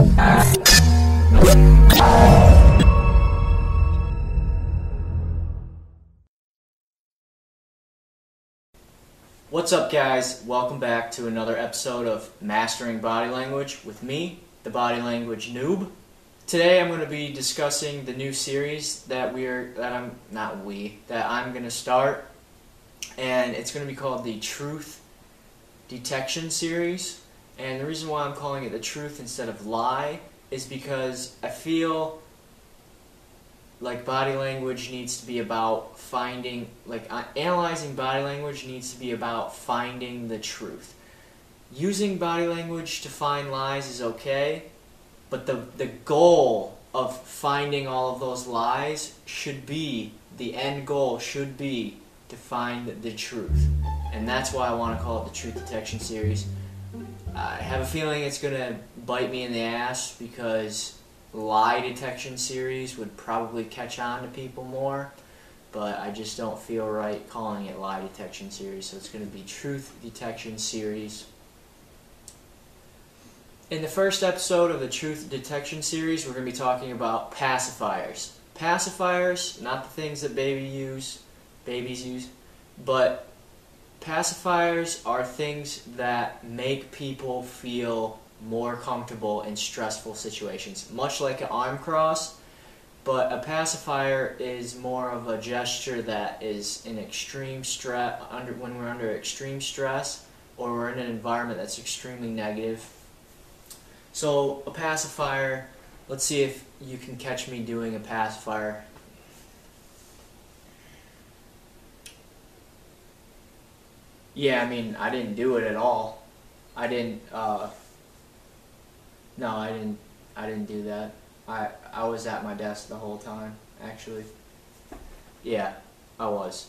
What's up, guys? Welcome back to another episode of Mastering Body Language with me, the Body Language Noob. Today I'm going to be discussing the new series that I'm going to start, and it's going to be called the Truth Detection series. And the reason why I'm calling it the truth instead of lie is because I feel like body language needs to be about analyzing body language needs to be about finding the truth. Using body language to find lies is okay, but the goal of finding all of those lies the end goal should be to find the truth. And that's why I want to call it the Truth Detection series. I have a feeling it's going to bite me in the ass because lie detection series would probably catch on to people more, but I just don't feel right calling it lie detection series, so it's going to be Truth Detection series. In the first episode of the Truth Detection series, we're going to be talking about pacifiers. Pacifiers, not the things that babies use, but pacifiers are things that make people feel more comfortable in stressful situations, much like an arm cross, but a pacifier is more of a gesture that is in extreme stress, when we're under extreme stress or we're in an environment that's extremely negative. So a pacifier, let's see if you can catch me doing a pacifier. Yeah, I mean, I didn't do it at all. I didn't do that. I was at my desk the whole time, actually. Yeah, I was.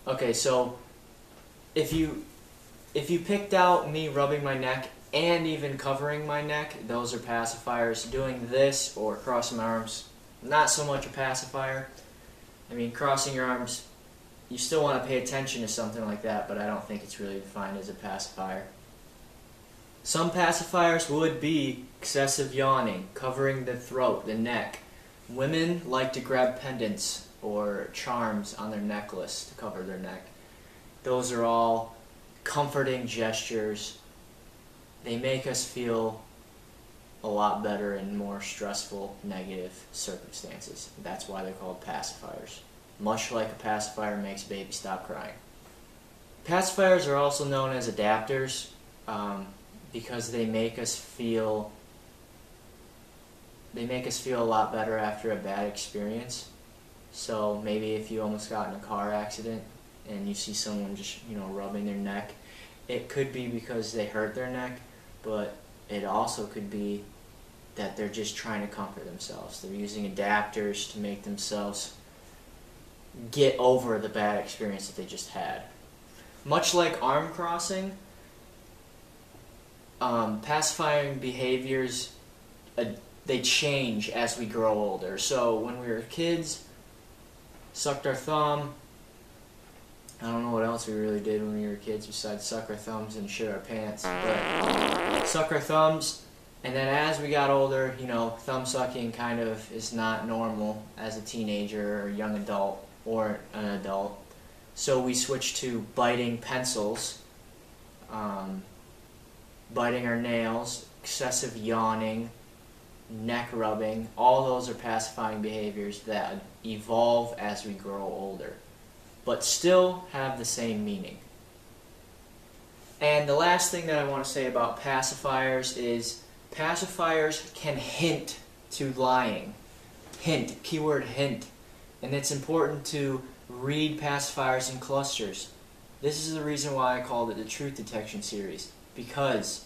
Okay, so if you picked out me rubbing my neck and even covering my neck, those are pacifiers. Doing this or crossing my arms, not so much a pacifier. I mean, crossing your arms, you still want to pay attention to something like that, but I don't think it's really defined as a pacifier. Some pacifiers would be excessive yawning, covering the throat, the neck. Women like to grab pendants or charms on their necklace to cover their neck. Those are all comforting gestures. They make us feel a lot better in more stressful, negative circumstances. That's why they're called pacifiers. Much like a pacifier makes a baby stop crying. Pacifiers are also known as adapters because they make us feel a lot better after a bad experience. So maybe if you almost got in a car accident and you see someone just rubbing their neck, it could be because they hurt their neck, but it also could be that they're just trying to comfort themselves. They're using adapters to make themselves get over the bad experience that they just had. Much like arm crossing, pacifying behaviors, they change as we grow older. So when we were kids, sucked our thumb. I don't know what else we really did when we were kids besides suck our thumbs and shit our pants. But suck our thumbs, and then as we got older, thumb sucking kind of is not normal as a teenager or young adult or an adult. So we switched to biting pencils, biting our nails, excessive yawning, neck rubbing. All those are pacifying behaviors that evolve as we grow older, but still have the same meaning. And the last thing that I want to say about pacifiers is pacifiers can hint to lying. Hint, keyword hint. And it's important to read pacifiers in clusters. This is the reason why I called it the Truth Detection series, because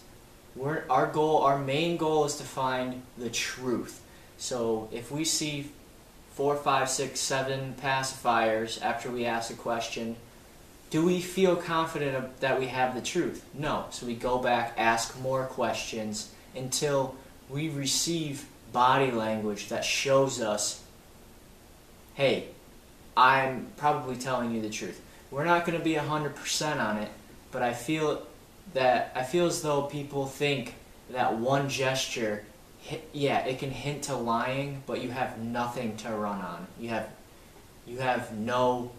our main goal is to find the truth. So if we see 4, 5, 6, 7 pacifiers after we ask a question, do we feel confident that we have the truth? No. So we go back, ask more questions until we receive body language that shows us, hey, I'm probably telling you the truth. We're not going to be 100% on it, but I feel as though people think that one gesture, yeah, it can hint to lying, but you have nothing to run on. You have no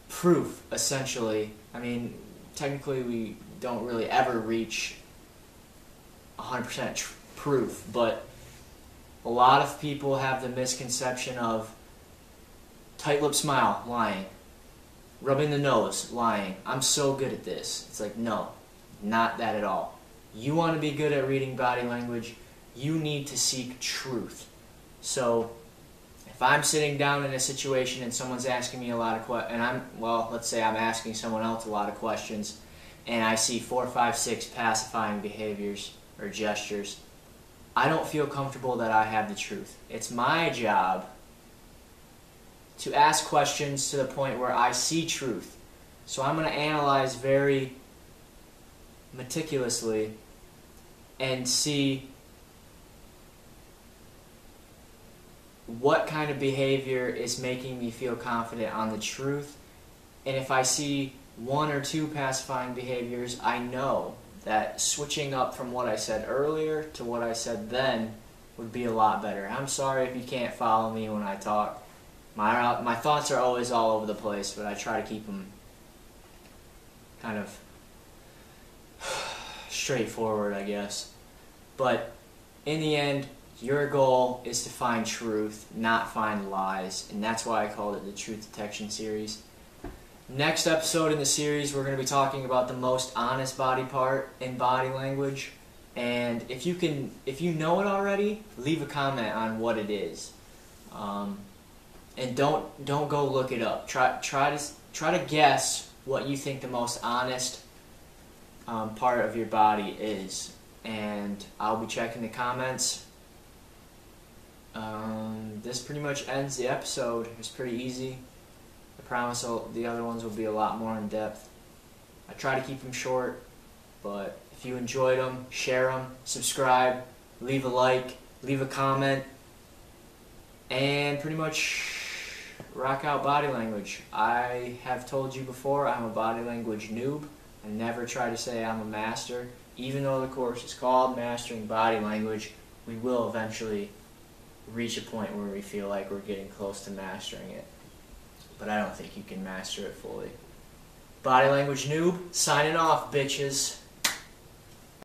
proof, essentially. I mean, technically we don't really ever reach 100% proof, but a lot of people have the misconception of tight lip smile, lying. Rubbing the nose, lying. I'm so good at this. It's like, no, not that at all. You want to be good at reading body language, you need to seek truth. So if I'm sitting down in a situation and someone's asking me a lot of questions, and let's say I'm asking someone else a lot of questions, and I see 4, 5, 6 pacifying behaviors or gestures, I don't feel comfortable that I have the truth. It's my job to ask questions to the point where I see truth. So I'm going to analyze very meticulously and see what kind of behavior is making me feel confident on the truth. And if I see 1 or 2 pacifying behaviors, I know that switching up from what I said earlier to what I said then would be a lot better. I'm sorry if you can't follow me when I talk. My thoughts are always all over the place, but I try to keep them kind of straightforward, I guess. But in the end, your goal is to find truth, not find lies, and that's why I called it the Truth Detection Series. Next episode in the series, we're going to be talking about the most honest body part in body language. And if you know it already, leave a comment on what it is. And don't go look it up. Try to guess what you think the most honest part of your body is, and I'll be checking the comments. This pretty much ends the episode. It's pretty easy. I promise the other ones will be a lot more in depth. I try to keep them short, but if you enjoyed them, share them, subscribe, leave a like, leave a comment, and pretty much rock out body language. I have told you before, I'm a body language noob. I never try to say I'm a master. Even though the course is called Mastering Body Language, we will eventually reach a point where we feel like we're getting close to mastering it. But I don't think you can master it fully. Body language noob, signing off, bitches.